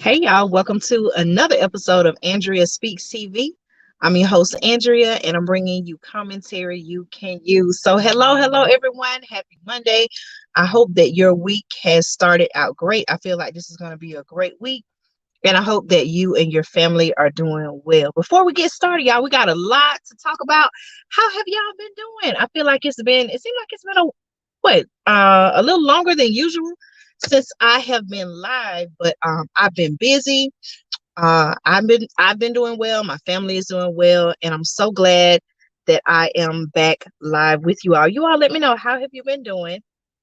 Hey y'all, welcome to another episode of Andrea Speaks TV. I'm your host Andrea and I'm bringing you commentary you can use. So hello everyone. Happy Monday. I hope that your week has started out great. I feel like this is going to be a great week and I hope that you and your family are doing well. Before we get started, y'all, we got a lot to talk about. How have y'all been doing? I feel like it seems like it's been a little longer than usual since I have been live, but I've been busy. I've been doing well. My family is doing well, and I'm so glad that I am back live with you all. You all let me know, how have you been doing?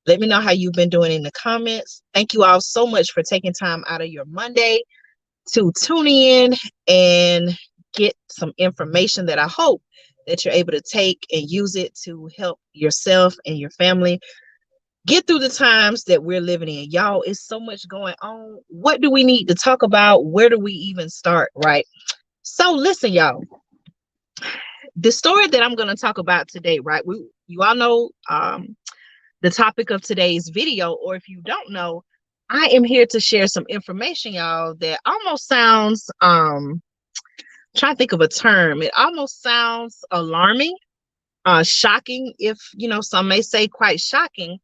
Let me know how you've been doing in the comments. Thank you all so much for taking time out of your Monday to tune in and get some information that I hope that you're able to take and use it to help yourself and your family get through the times that we're living in. Y'all, it's so much going on. What do we need to talk about? Where do we even start, right? So listen, y'all, the story that I'm going to talk about today, right? You all know the topic of today's video, or if you don't know, I am here to share some information, y'all, that almost sounds, trying to think of a term. It almost sounds alarming, shocking, if, some may say quite shocking.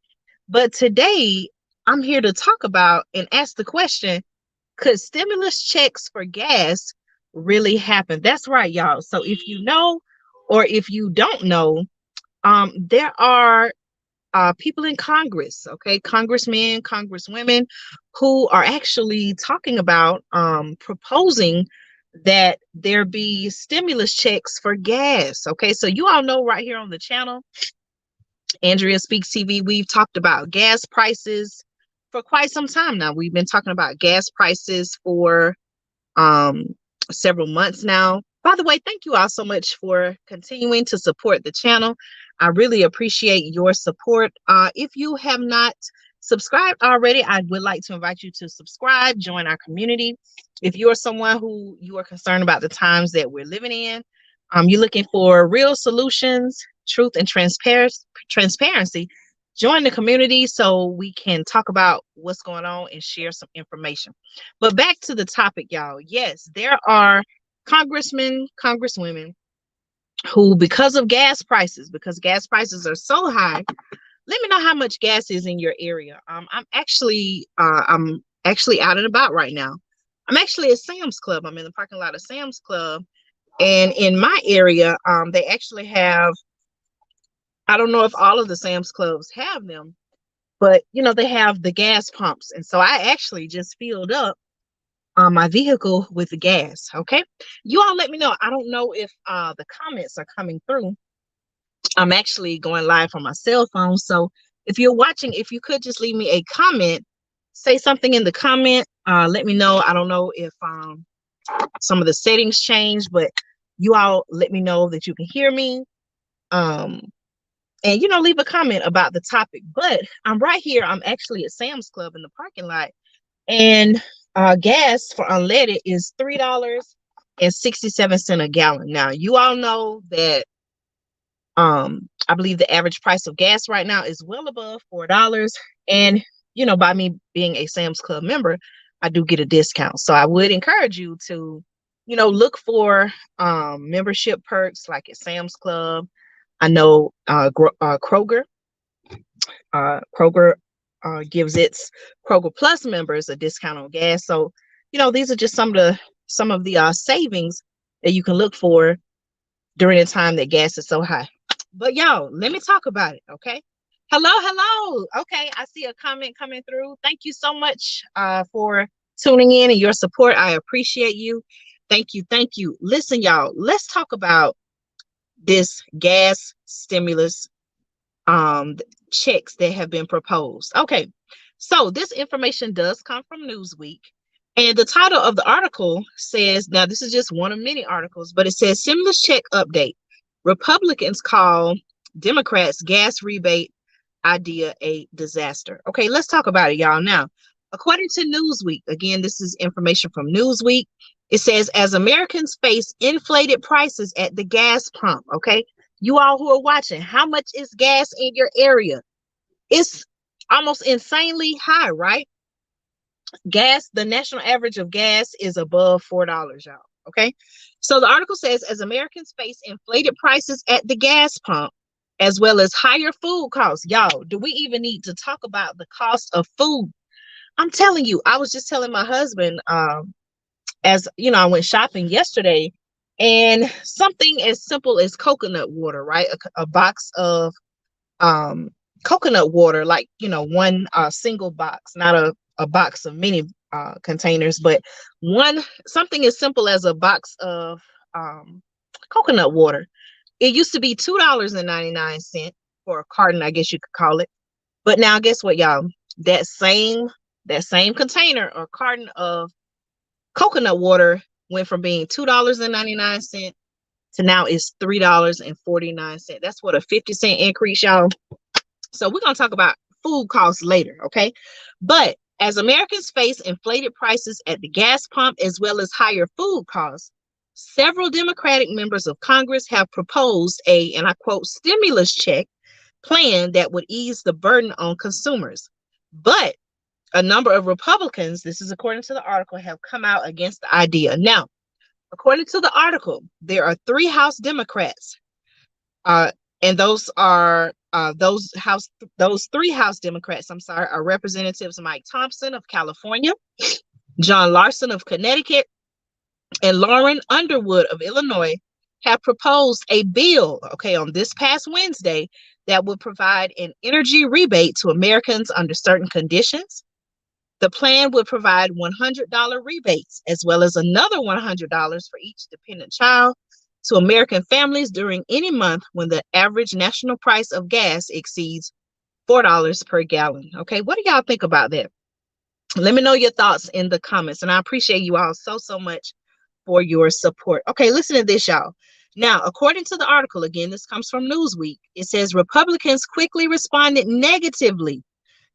But today, I'm here to talk about and ask the question, could stimulus checks for gas really happen? That's right, y'all. So if you know, or if you don't know, there are people in Congress, okay, congressmen, congresswomen, who are actually talking about proposing that there be stimulus checks for gas. Okay, so you all know right here on the channel, Andrea Speaks TV, we've talked about gas prices for quite some time now. We've been talking about gas prices for several months now. By the way, thank you all so much for continuing to support the channel. I really appreciate your support. If you have not subscribed already, I would like to invite you to subscribe, join our community. If you are someone who you are concerned about the times that we're living in, you're looking for real solutions, truth, and transparency, join the community so we can talk about what's going on and share some information. But back to the topic, y'all. Yes, there are congressmen, congresswomen who, because gas prices are so high. Let me know how much gas is in your area. I'm actually out and about right now. I'm actually at Sam's Club. I'm in the parking lot of Sam's Club. And in my area, they actually have, I don't know if all of the Sam's Clubs have them, but they have the gas pumps. And so I actually just filled up my vehicle with the gas. Okay. You all let me know. I don't know if the comments are coming through. I'm actually going live from my cell phone. So if you're watching, if you could just leave me a comment, say something in the comment. Let me know. I don't know if some of the settings changed, but you all let me know that you can hear me. And leave a comment about the topic. But I'm right here. I'm actually at Sam's Club in the parking lot, and gas for unleaded is $3.67 a gallon. Now, you all know that I believe the average price of gas right now is well above $4. And by me being a Sam's Club member, I do get a discount. So I would encourage you to look for membership perks like at Sam's Club. I know Kroger gives its Kroger Plus members a discount on gas. So these are just some of the savings that you can look for during the time that gas is so high. But y'all, let me talk about it. Okay. Hello. Okay, I see a comment coming through. Thank you so much for tuning in and your support. I appreciate you. Thank you. Listen, y'all, let's talk about this gas stimulus checks that have been proposed. Okay, so this information does come from Newsweek, and the title of the article says, now this is just one of many articles, but it says stimulus check update. Republicans call Democrats gas rebate idea a disaster. Okay, let's talk about it, y'all. Now, according to Newsweek, again, this is information from Newsweek. It says, as Americans face inflated prices at the gas pump, okay, you all who are watching, how much is gas in your area? It's almost insanely high, right? Gas, the national average of gas is above $4, y'all. Okay. So the article says, as Americans face inflated prices at the gas pump, as well as higher food costs. Y'all, do we even need to talk about the cost of food? I'm telling you, I was just telling my husband, as you know, I went shopping yesterday, and something as simple as coconut water, right? A box of um coconut water, like, you know, one single box, not a box of many containers, but one, something as simple as a box of coconut water. It used to be $2.99 for a carton, I guess you could call it. But now guess what, y'all? That same that same container or carton of coconut water went from being $2.99 to now it's $3.49. That's what, a 50-cent increase, y'all. So we're going to talk about food costs later, okay? But as Americans face inflated prices at the gas pump as well as higher food costs, several Democratic members of Congress have proposed a, and I quote, stimulus check plan that would ease the burden on consumers. But a number of Republicans, this is according to the article, have come out against the idea. Now, according to the article, there are three House Democrats, uh, and those are those three House Democrats, I'm sorry, are Representatives Mike Thompson of California, John Larson of Connecticut, and Lauren Underwood of Illinois, have proposed a bill, okay, on this past Wednesday that would provide an energy rebate to Americans under certain conditions. The plan would provide $100 rebates, as well as another $100 for each dependent child, to American families during any month when the average national price of gas exceeds $4 per gallon. Okay, what do y'all think about that? Let me know your thoughts in the comments, and I appreciate you all so much for your support. Okay, listen to this, y'all. Now, according to the article, again, this comes from Newsweek, it says Republicans quickly responded negatively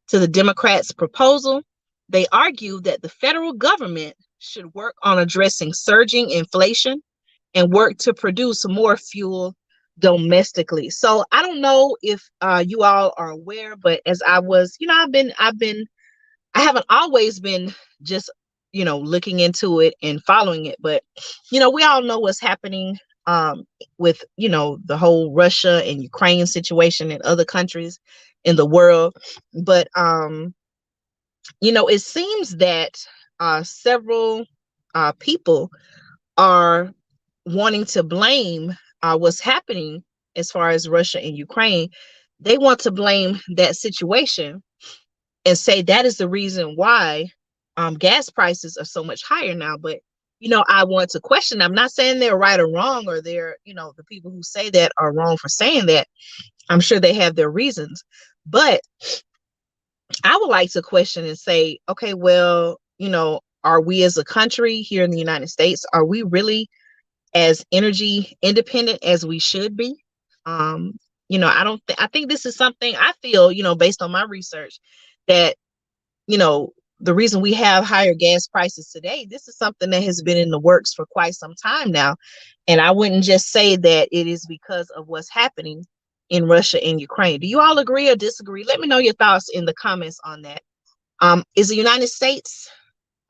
to the Democrats' proposal. They argue that the federal government should work on addressing surging inflation and work to produce more fuel domestically. So I don't know if you all are aware, but as I was, you know, I haven't always been just, you know, looking into it and following it, but you know, we all know what's happening with, you know, the whole Russia and Ukraine situation and other countries in the world. But you know, it seems that several people are wanting to blame what's happening as far as Russia and Ukraine. They want to blame that situation and say that is the reason why gas prices are so much higher now. But, you know, I want to question. I'm not saying they're right or wrong, or they're, you know, the people who say that are wrong for saying that. I'm sure they have their reasons. But I would like to question and say, okay, well, you know, are we as a country here in the United States, are we really as energy independent as we should be? Um, you know, I think this is something I feel, you know, based on my research, that, you know, the reason we have higher gas prices today, this is something that has been in the works for quite some time now. And I wouldn't just say that it is because of what's happening in Russia and Ukraine. Do you all agree or disagree? Let me know your thoughts in the comments on that. Is the United States,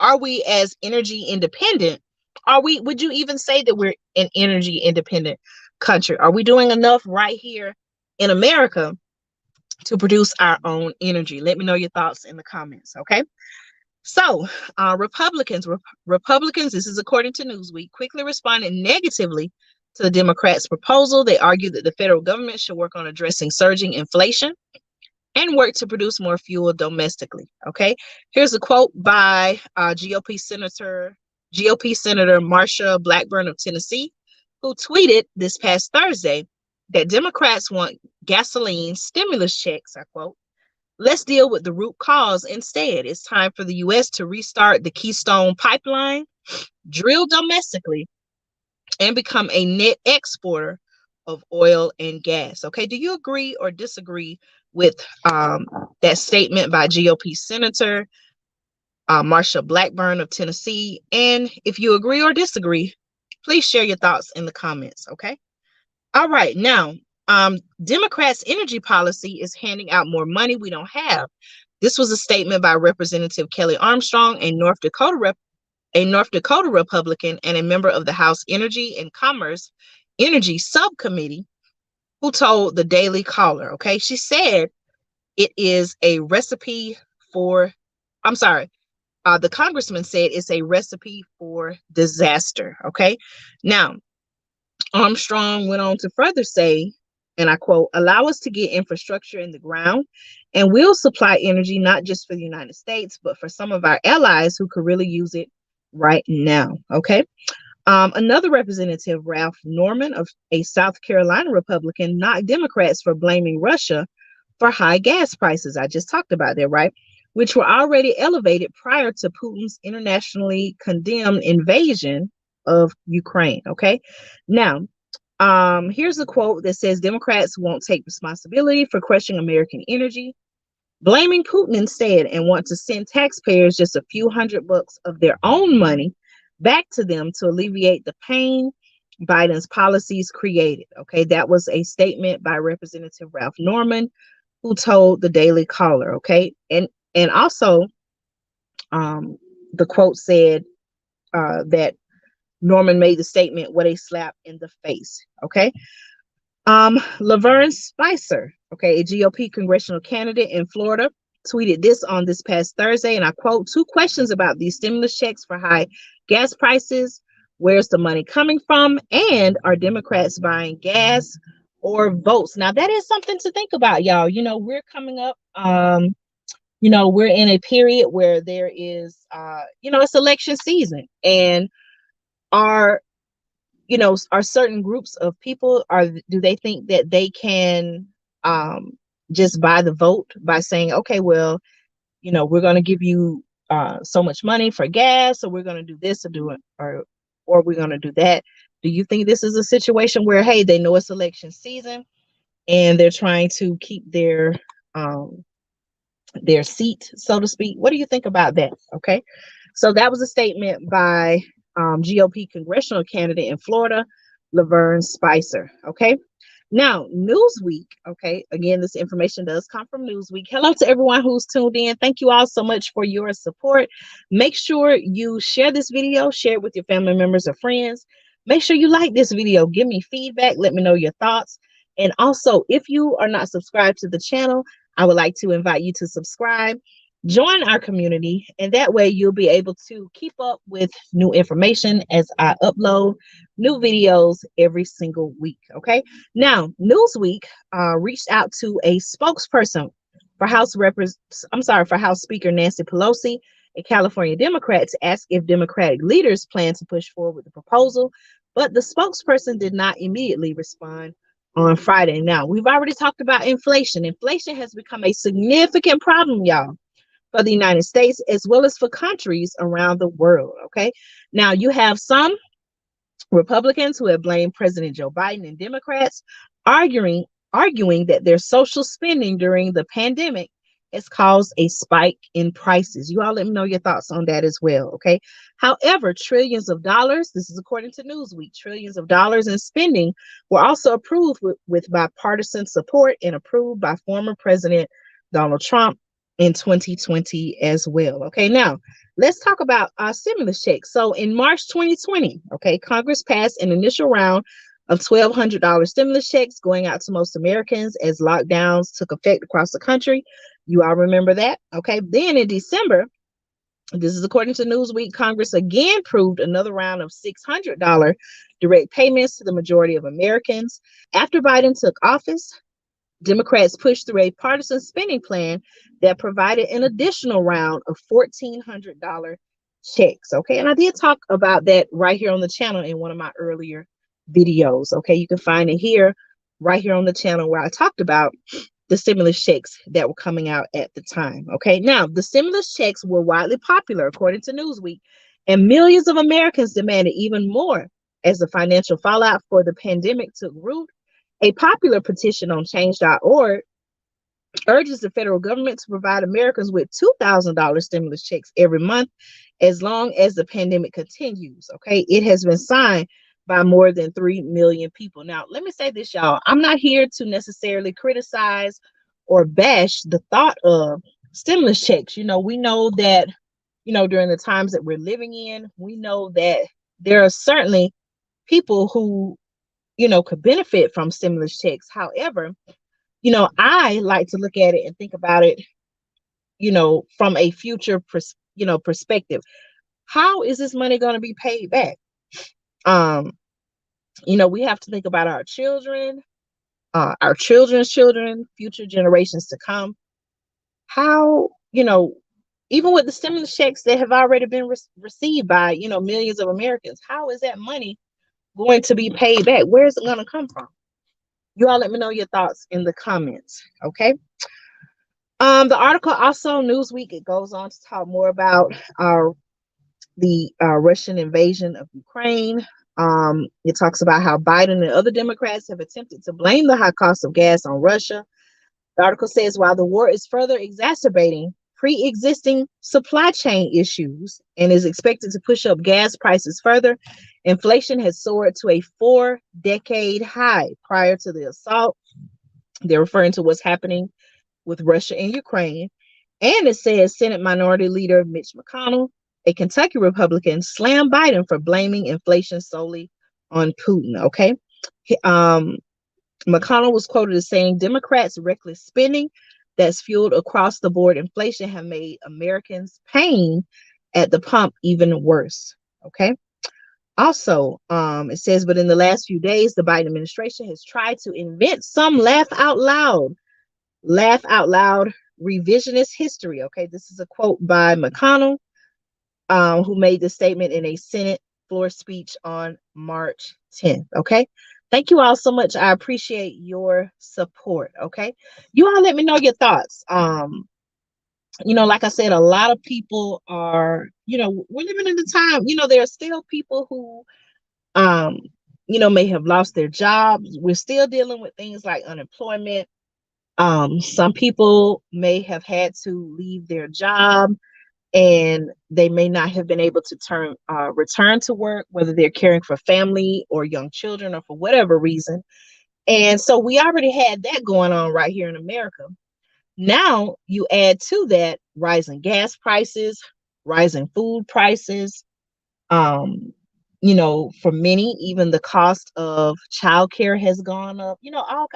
are we as energy independent? Would you even say that we're an energy independent country? Are we doing enough right here in America to produce our own energy? Let me know your thoughts in the comments, okay? So, Republicans, this is according to Newsweek, quickly responded negatively to the Democrats' proposal. They argued that the federal government should work on addressing surging inflation and work to produce more fuel domestically. Okay, here's a quote by GOP Senator Marsha Blackburn of Tennessee, who tweeted this past Thursday that Democrats want gasoline stimulus checks. I quote, "Let's deal with the root cause instead. It's time for the U.S. to restart the Keystone Pipeline, drill domestically, and become a net exporter of oil and gas." Okay, do you agree or disagree with that statement by GOP Senator Marsha Blackburn of Tennessee? And if you agree or disagree, please share your thoughts in the comments, okay? All right, now, Democrats' energy policy is handing out more money we don't have. This was a statement by Representative Kelly Armstrong, a North Dakota Republican and a member of the House Energy and Commerce Energy Subcommittee, who told the Daily Caller, okay, she said it is a recipe for, I'm sorry, the congressman said it's a recipe for disaster, okay? Now, Armstrong went on to further say, and I quote, allow us to get infrastructure in the ground and we'll supply energy not just for the United States, but for some of our allies who could really use it right now, okay? Another representative, Ralph Norman, of a South Carolina Republican, knocked Democrats for blaming Russia for high gas prices. I just talked about that, right? Which were already elevated prior to Putin's internationally condemned invasion of Ukraine. Okay. Now, here's a quote that says Democrats won't take responsibility for crushing American energy, blaming Putin instead, and want to send taxpayers just a few $100 of their own money back to them to alleviate the pain Biden's policies created. Okay, that was a statement by Representative Ralph Norman, who told the Daily Caller. Okay, and also, the quote said that Norman made the statement, "What a slap in the face." Okay. Laverne Spicer, okay, a GOP congressional candidate in Florida, tweeted this on this past Thursday, and I quote, two questions about these stimulus checks for high gas prices. Where's the money coming from? And are Democrats buying gas or votes? Now, that is something to think about, y'all. You know, we're coming up, we're in a period where there is, it's election season. And are are certain groups of people, do they think that they can just buy the vote by saying, okay, well, we're going to give you so much money for gas, or we're going to do this or we're going to do that? Do you think this is a situation where, hey, they know it's election season and they're trying to keep their seat, so to speak? What do you think about that? Okay, so that was a statement by GOP congressional candidate in Florida, Laverne Spicer. Okay. Now, Newsweek. Okay. Again, this information does come from Newsweek. Hello to everyone who's tuned in. Thank you all so much for your support. Make sure you share this video, share it with your family members or friends. Make sure you like this video. Give me feedback. Let me know your thoughts. And also, if you are not subscribed to the channel, I would like to invite you to subscribe. Join our community, and that way you'll be able to keep up with new information as I upload new videos every single week. Okay. Now, Newsweek reached out to a spokesperson for House Speaker Nancy Pelosi, a California Democrat, to ask if Democratic leaders plan to push forward with the proposal, but the spokesperson did not immediately respond on Friday. Now, we've already talked about inflation. Inflation has become a significant problem, y'all, for the United States as well as for countries around the world. Okay. Now, you have some Republicans who have blamed President Joe Biden, and Democrats arguing that their social spending during the pandemic has caused a spike in prices. You all let me know your thoughts on that as well. Okay. However, trillions of dollars, this is according to Newsweek, trillions of dollars in spending were also approved with bipartisan support and approved by former President Donald Trump in 2020 as well. Okay, now let's talk about our stimulus checks. So in March 2020, okay, Congress passed an initial round of $1,200 stimulus checks going out to most Americans as lockdowns took effect across the country. You all remember that? Okay, then in December, this is according to Newsweek, Congress again approved another round of $600 direct payments to the majority of Americans. After Biden took office, Democrats pushed through a partisan spending plan that provided an additional round of $1,400 checks. Okay, and I did talk about that right here on the channel in one of my earlier videos. Okay, you can find it here, right here on the channel, where I talked about the stimulus checks that were coming out at the time. Okay, now the stimulus checks were widely popular, according to Newsweek, and millions of Americans demanded even more as the financial fallout for the pandemic took root. A popular petition on change.org urges the federal government to provide Americans with $2,000 stimulus checks every month as long as the pandemic continues. Okay, it has been signed by more than 3 million people. Now, let me say this, y'all. I'm not here to necessarily criticize or bash the thought of stimulus checks. We know that, during the times that we're living in, we know that there are certainly people who, could benefit from stimulus checks. However, I like to look at it and think about it, from a future perspective. How is this money going to be paid back? Um, we have to think about our children's children, future generations to come. How, even with the stimulus checks that have already been received by, millions of Americans, how is that money going to be paid back? Where is it going to come from? You all let me know your thoughts in the comments. Okay. The article also, Newsweek, it goes on to talk more about the Russian invasion of Ukraine. It talks about how Biden and other Democrats have attempted to blame the high cost of gas on Russia. The article says while the war is further exacerbating pre-existing supply chain issues and is expected to push up gas prices further, inflation has soared to a 4-decade high prior to the assault. They're referring to what's happening with Russia and Ukraine. And it says Senate Minority Leader Mitch McConnell, a Kentucky Republican, slammed Biden for blaming inflation solely on Putin. Okay. McConnell was quoted as saying Democrats' reckless spending that's fueled across the board inflation have made Americans' pain at the pump even worse. Okay. Also, it says, but in the last few days, the Biden administration has tried to invent some laugh out loud revisionist history. Okay. This is a quote by McConnell, who made the statement in a Senate floor speech on March 10th. Okay. Thank you all so much. I appreciate your support. Okay. You all let me know your thoughts. Like I said, a lot of people are, we're living in the time, there are still people who, may have lost their jobs. We're still dealing with things like unemployment. Some people may have had to leave their job and they may not have been able to return to work, whether they're caring for family or young children or for whatever reason. And so we already had that going on right here in America. Now you add to that rising gas prices, rising food prices. For many, even the cost of childcare has gone up.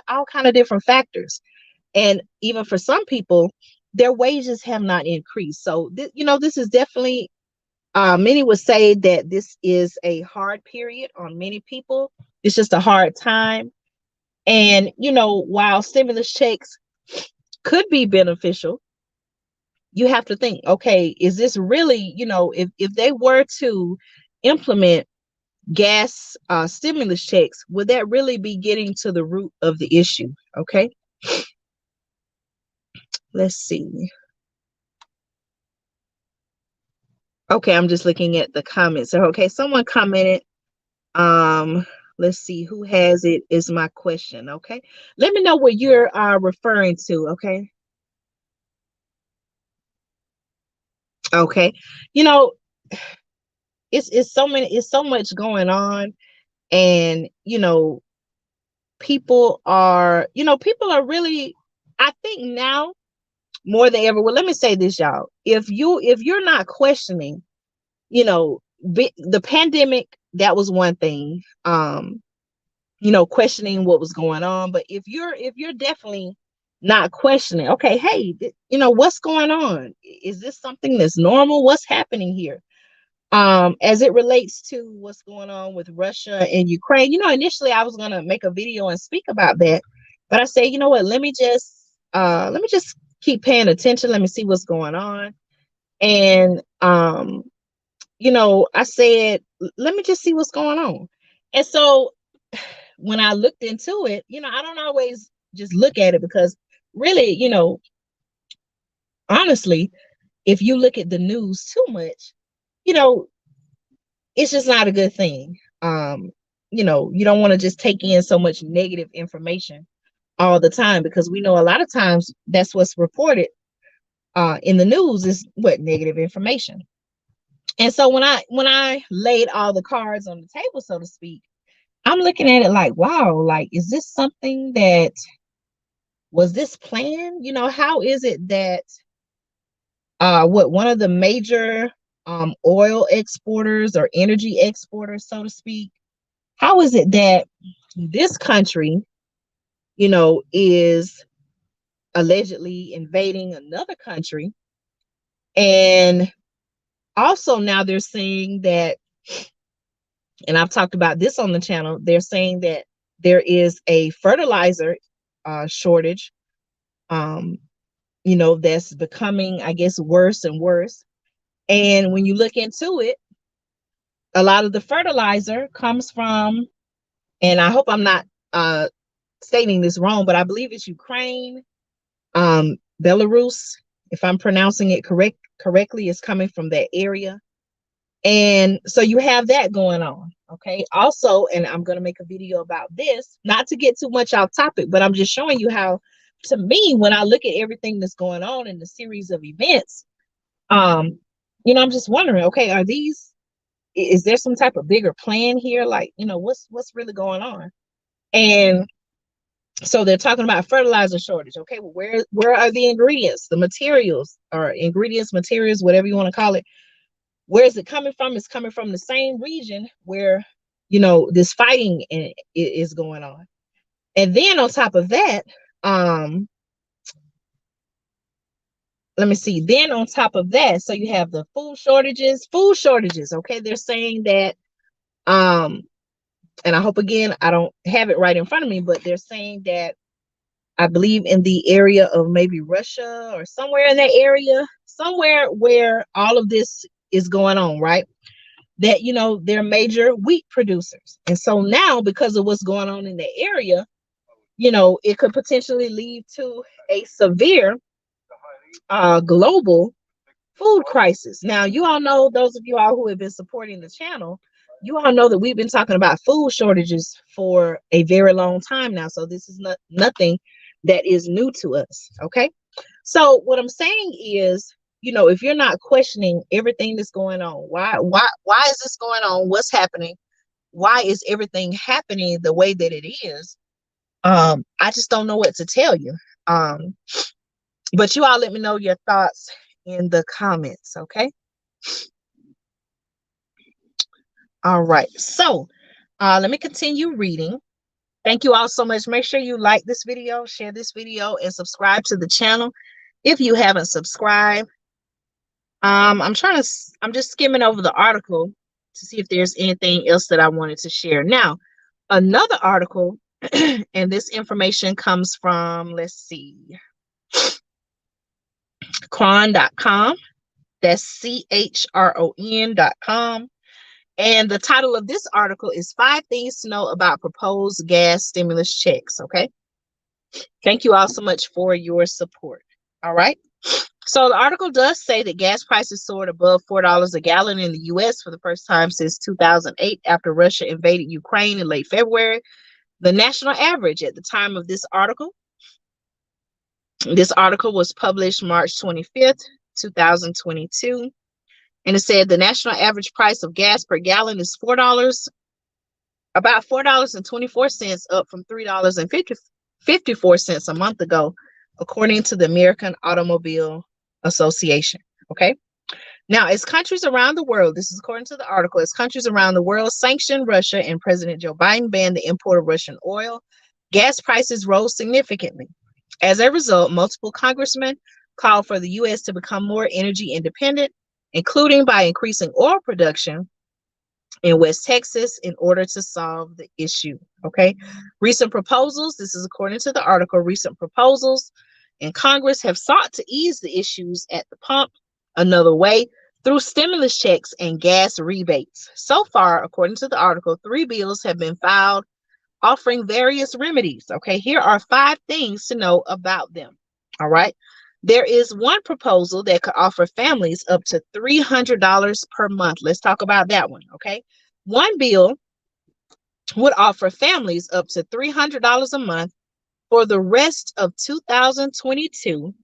All kind of different factors. And even for some people, their wages have not increased. So this is definitely, many would say that this is a hard period on many people. It's just a hard time. And while stimulus checks could be beneficial, you have to think, okay, is this really, if they were to implement gas stimulus checks, would that really be getting to the root of the issue? Okay. Let's see. Okay, I'm just looking at the comments. So, okay, someone commented. Let's see who has it is my question. Okay, let me know what you're referring to. Okay. Okay. You know, it's so much going on, and people are really, I think now more than ever. Well, let me say this, y'all. If you're not questioning, the pandemic, that was one thing. Questioning what was going on. But if you're definitely not questioning, okay, hey, what's going on? Is this something that's normal? What's happening here? As it relates to what's going on with Russia and Ukraine, initially I was gonna make a video and speak about that, but I say, you know what, let me just keep paying attention. Let me see what's going on. And I said, let me just see what's going on. And so when I looked into it, I don't always just look at it because really, honestly, if you look at the news too much, you know, it's just not a good thing. You don't want to just take in so much negative information all the time, because we know a lot of times that's what's reported in the news is what negative information. And so when I laid all the cards on the table, so to speak, I'm looking at it like, wow, like, is this something that was this planned? How is it that what one of the major oil exporters or energy exporters, so to speak. How is it that this country, is allegedly invading another country? And also now they're saying that, and I've talked about this on the channel, they're saying that there is a fertilizer shortage, um, that's becoming, I guess, worse and worse. And when you look into it, a lot of the fertilizer comes from, and I hope I'm not stating this wrong, but I believe it's Ukraine, Belarus, if I'm pronouncing it correctly, is coming from that area. And so you have that going on. Okay. Also, and I'm going to make a video about this, not to get too much off topic, but I'm just showing you how, to me, when I look at everything that's going on in the series of events, I'm just wondering, okay, is there some type of bigger plan here? Like, what's really going on? And so they're talking about fertilizer shortage. Okay, well, where are the ingredients, the materials, or ingredients, materials, whatever you want to call it? Where is it coming from? It's coming from the same region where, this fighting is going on. And then on top of that, let me see. Then on top of that, so you have the food shortages. Okay, they're saying that, and I hope, again, I don't have it right in front of me, but they're saying that, I believe in the area of maybe Russia or somewhere in that area, somewhere where all of this is going on, right? That, they're major wheat producers. And so now, because of what's going on in the area, it could potentially lead to a severe global food crisis. Now, you all know, those of you all who have been supporting the channel, you all know that we've been talking about food shortages for a very long time now. So this is nothing that is new to us. Okay. So what I'm saying is, if you're not questioning everything that's going on, why is this going on? What's happening? Why is everything happening the way that it is? I just don't know what to tell you. But you all let me know your thoughts in the comments. Okay. All right. So let me continue reading. Thank you all so much. Make sure you like this video, share this video, and subscribe to the channel if you haven't subscribed. I'm just skimming over the article to see if there's anything else that I wanted to share. Now, another article, and this information comes from, let's see, chron.com. That's chron.com. And the title of this article is 5 Things to Know About Proposed Gas Stimulus Checks. Okay. Thank you all so much for your support. All right. So the article does say that gas prices soared above $4 a gallon in the U.S. for the first time since 2008 after Russia invaded Ukraine in late February. The national average at the time of this article was published March 25th, 2022. And it said the national average price of gas per gallon is about $4.24, up from $3.54 a month ago, according to the American Automobile Association. Okay. Now, as countries around the world, this is according to the article, as countries around the world sanctioned Russia and President Joe Biden banned the import of Russian oil, gas prices rose significantly. As a result, multiple congressmen called for the U.S. to become more energy independent, including by increasing oil production in West Texas in order to solve the issue. Okay. Recent proposals, this is according to the article, recent proposals in Congress have sought to ease the issues at the pump another way through stimulus checks and gas rebates. So far, according to the article, 3 bills have been filed offering various remedies. Okay, here are 5 things to know about them. All right. There is one proposal that could offer families up to $300 per month. Let's talk about that one. Okay. One bill would offer families up to $300 a month for the rest of 2022,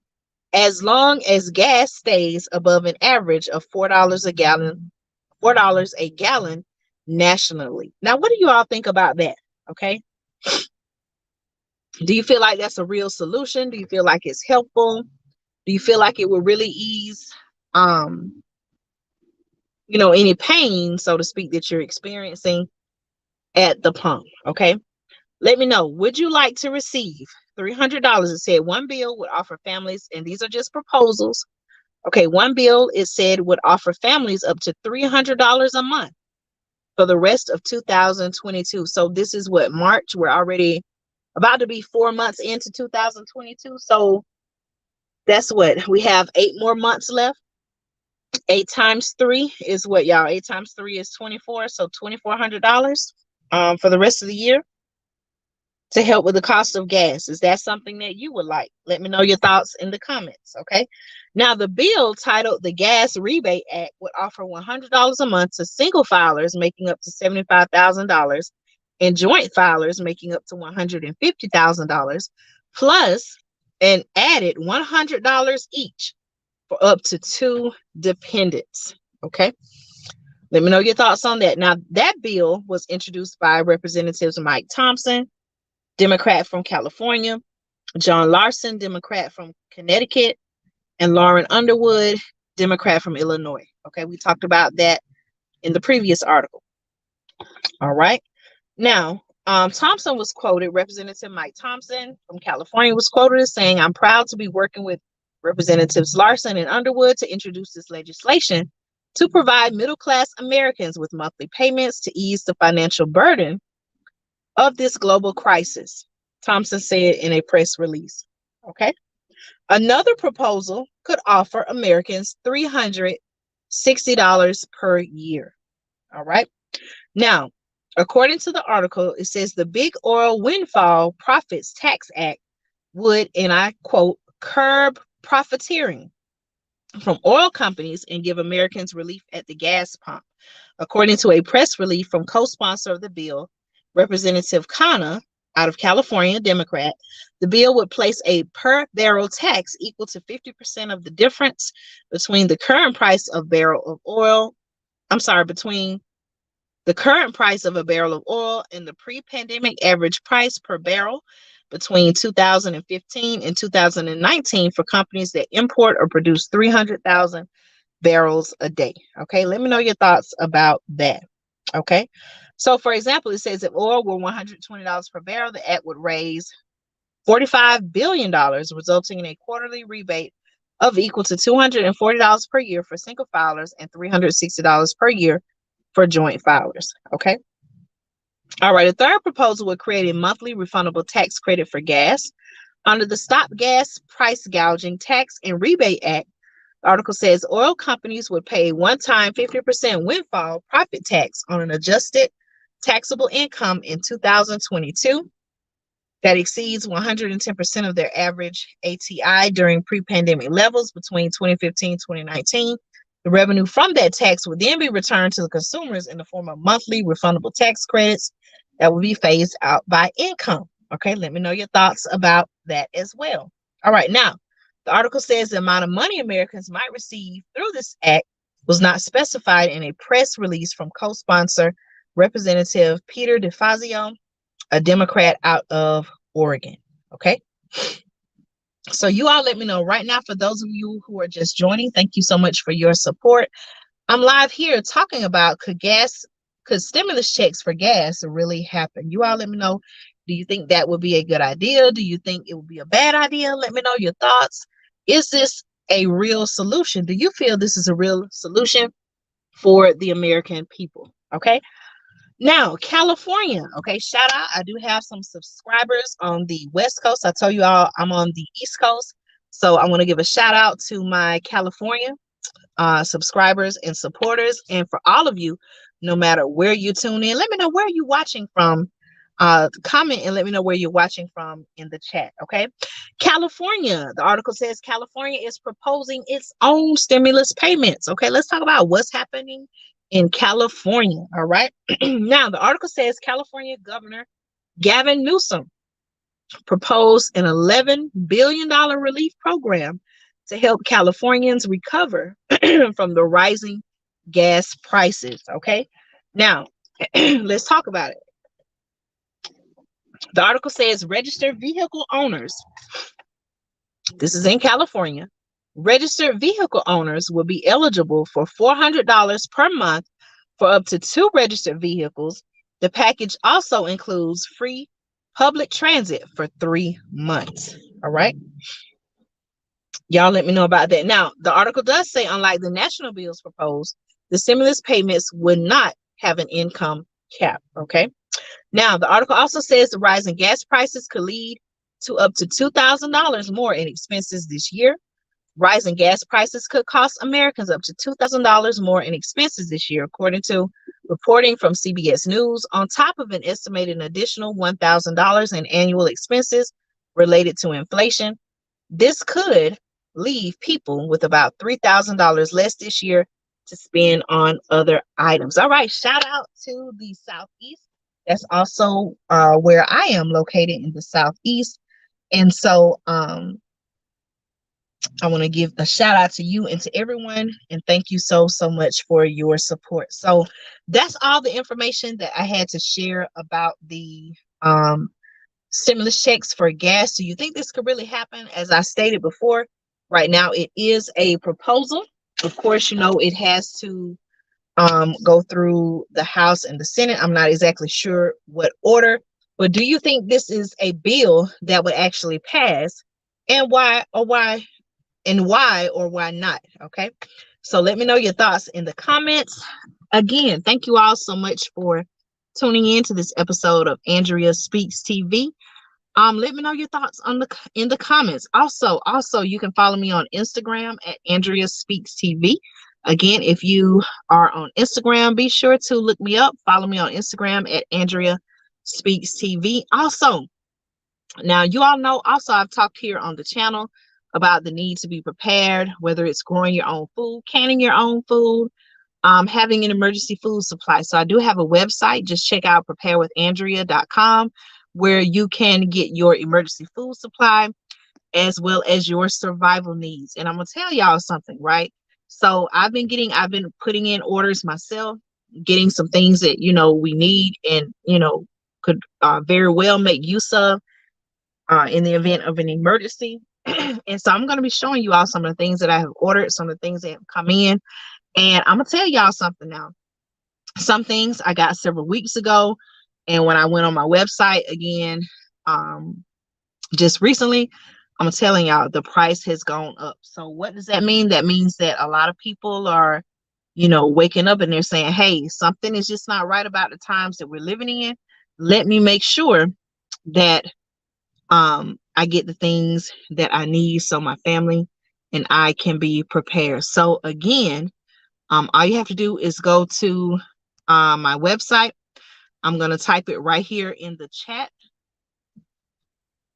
as long as gas stays above an average of $4 a gallon nationally. Now, what do you all think about that? Okay. Do you feel like that's a real solution? Do you feel like it's helpful? Do you feel like it will really ease any pain, so to speak, that you're experiencing at the pump. Okay. Let me know. Would you like to receive $300? It said one bill would offer families, and these are just proposals. Okay, one bill, it said, would offer families up to $300 a month for the rest of 2022. So this is what, March? We're already about to be 4 months into 2022. So that's what, we have 8 more months left. 8 times 3 is what, y'all? 8 times 3 is 24. So $2,400 for the rest of the year to help with the cost of gas. Is that something that you would like? Let me know your thoughts in the comments. Okay. Now, the bill titled the Gas Rebate Act would offer $100 a month to single filers making up to $75,000 and joint filers making up to $150,000, plus an added $100 each for up to 2 dependents. Okay. Let me know your thoughts on that. Now, that bill was introduced by Representatives Mike Thompson, Democrat from California, John Larson, Democrat from Connecticut, and Lauren Underwood, Democrat from Illinois. Okay, we talked about that in the previous article. All right. Now, Thompson was quoted, Representative Mike Thompson from California was quoted as saying, "I'm proud to be working with Representatives Larson and Underwood to introduce this legislation to provide middle-class Americans with monthly payments to ease the financial burden of this global crisis," Thompson said in a press release. Okay. Another proposal could offer Americans $360 per year. All right. Now, according to the article, it says the Big Oil Windfall Profits Tax Act would, and I quote, curb profiteering from oil companies and give Americans relief at the gas pump. According to a press release from co-sponsor of the bill, Representative Khanna, out of California, Democrat, the bill would place a per barrel tax equal to 50% of the difference between the current price of between the current price of a barrel of oil and the pre-pandemic average price per barrel between 2015 and 2019 for companies that import or produce 300,000 barrels a day. Okay, let me know your thoughts about that. Okay, so for example, it says if oil were $120 per barrel, the act would raise $45 billion, resulting in a quarterly rebate of equal to $240 per year for single filers and $360 per year for joint filers. Okay. All right. A third proposal would create a monthly refundable tax credit for gas. Under the Stop Gas Price Gouging Tax and Rebate Act, the article says oil companies would pay a one-time 50% windfall profit tax on an adjusted taxable income in 2022 that exceeds 110% of their average ATI during pre-pandemic levels between 2015 and 2019. The revenue from that tax would then be returned to the consumers in the form of monthly refundable tax credits that will be phased out by income. Okay, let me know your thoughts about that as well. All right, now, the article says the amount of money Americans might receive through this act was not specified in a press release from co-sponsor Representative Peter DeFazio, a Democrat out of Oregon. Okay. So you all let me know right now, for those of you who are just joining, thank you so much for your support. I'm live here talking about could stimulus checks for gas really happen? You all let me know. Do you think that would be a good idea? Do you think it would be a bad idea? Let me know your thoughts. Is this a real solution? Do you feel this is a real solution for the American people? Okay. Now, California, okay, shout out. I do have some subscribers on the West Coast. I told you all I'm on the East Coast. So I want to give a shout out to my California subscribers and supporters. And for all of you, no matter where you tune in, let me know where you're watching from. Comment and let me know where you're watching from in the chat, okay? California, the article says California is proposing its own stimulus payments. Okay, let's talk about what's happening in California, all right? Now, the article says California Governor Gavin Newsom proposed an $11 billion relief program to help Californians recover from the rising gas prices, okay? Now, let's talk about it. The article says registered vehicle owners, this is in California, Registered vehicle owners will be eligible for $400 per month for up to 2 registered vehicles. The package also includes free public transit for 3 months. All right. Y'all let me know about that. Now, the article does say, unlike the national bills proposed, the stimulus payments would not have an income cap. Okay. Now, the article also says the rise in gas prices could lead to up to $2,000 more in expenses this year. Rising gas prices could cost Americans up to $2,000 more in expenses this year, according to reporting from CBS News, on top of an estimated additional $1,000 in annual expenses related to inflation. This could leave people with about $3,000 less this year to spend on other items. All right, shout out to the Southeast. That's also where I am located, in the Southeast. And so I want to give a shout out to you and to everyone, and thank you so much for your support. So that's all the information that I had to share about the stimulus checks for gas. Do you think this could really happen? As I stated before, right now it is a proposal. Of course, you know, it has to go through the House and the Senate. I'm not exactly sure what order, but do you think this is a bill that would actually pass, and why or why not? Okay, so let me know your thoughts in the comments. Again, thank you all so much for tuning in to this episode of Andrea Speaks TV. Let me know your thoughts in the comments. Also, you can follow me on Instagram at Andrea Speaks TV. Again, if you are on Instagram, be sure to look me up. Follow me on Instagram at Andrea Speaks TV. Also, now you all know, also I've talked here on the channel about the need to be prepared, whether it's growing your own food, canning your own food, having an emergency food supply. So I do have a website. Just check out preparewithandrea.com, where you can get your emergency food supply as well as your survival needs. And I'm gonna tell y'all something, right? So I've been putting in orders myself, getting some things that, you know, we need and, you know, could very well make use of in the event of an emergency. And so I'm going to be showing you all some of the things that I have ordered, some of the things that have come in. And I'm going to tell y'all something now. Some things I got several weeks ago. And when I went on my website again, just recently, I'm telling y'all the price has gone up. So what does that mean? That means that a lot of people are, you know, waking up and they're saying, hey, something is just not right about the times that we're living in. Let me make sure that I get the things that I need so my family and I can be prepared. So again, all you have to do is go to my website. I'm going to type it right here in the chat.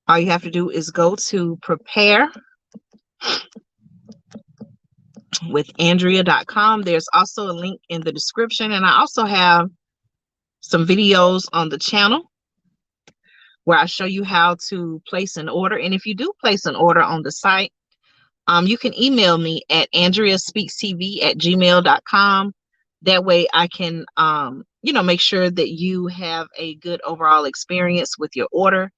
All you have to do is go to preparewithandrea.com. There's also a link in the description, and I also have some videos on the channel where I show you how to place an order. And if you do place an order on the site, you can email me at andreaspeakstv@gmail.com. That way I can, you know, make sure that you have a good overall experience with your order.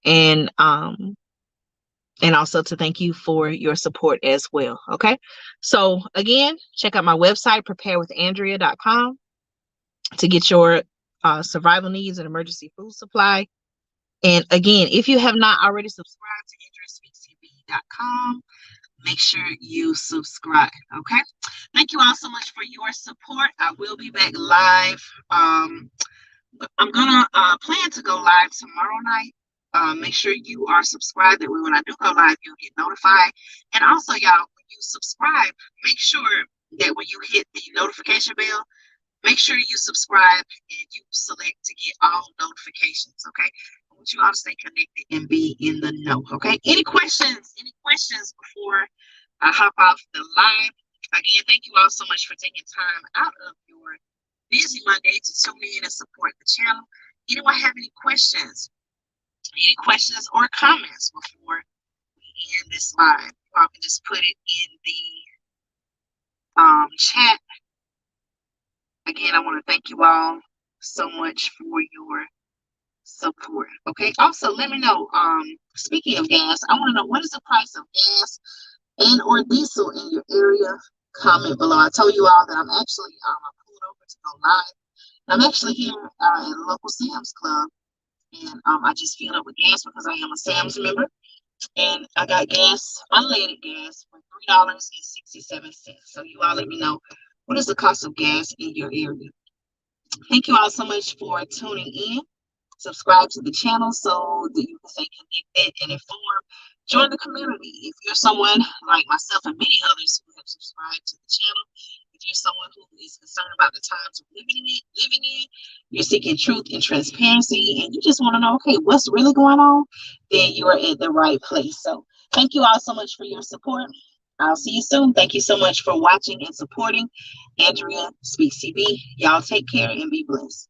And also to thank you for your support as well. Okay. So again, check out my website, preparewithandrea.com, to get your survival needs and emergency food supply. And again, if you have not already subscribed to andreaspeakstv.com, make sure you subscribe. Okay. Thank you all so much for your support. I will be back live. I'm gonna plan to go live tomorrow night. Make sure you are subscribed. That way when I do go live, you'll get notified. And also, y'all, when you subscribe, make sure that when you hit the notification bell, make sure you subscribe and you select to get all notifications. Okay. I want you all to stay connected and be in the know. Okay. Any questions before I hop off the live? Again, thank you all so much for taking time out of your busy Monday to tune in and support the channel. Anyone have any questions or comments before we end this live? You all can just put it in the chat. Again, I want to thank you all so much for your support. Okay. Also, let me know. Speaking of gas, I want to know, what is the price of gas and or diesel in your area, comment below. I told you all that I'm actually I pulled over to go live. I'm actually here at a local Sam's Club, and I just filled up with gas because I am a Sam's member, and I got gas, unleaded gas, for $3.67. So you all let me know, what is the cost of gas in your area? Thank you all so much for tuning in. Subscribe to the channel so that you can stay connected and informed. Join the community. If you're someone like myself and many others who have subscribed to the channel, if you're someone who is concerned about the times we're living in, you're seeking truth and transparency, and you just want to know, okay, what's really going on, then you are at the right place. So thank you all so much for your support. I'll see you soon. Thank you so much for watching and supporting Andrea Speaks TV. Y'all take care and be blessed.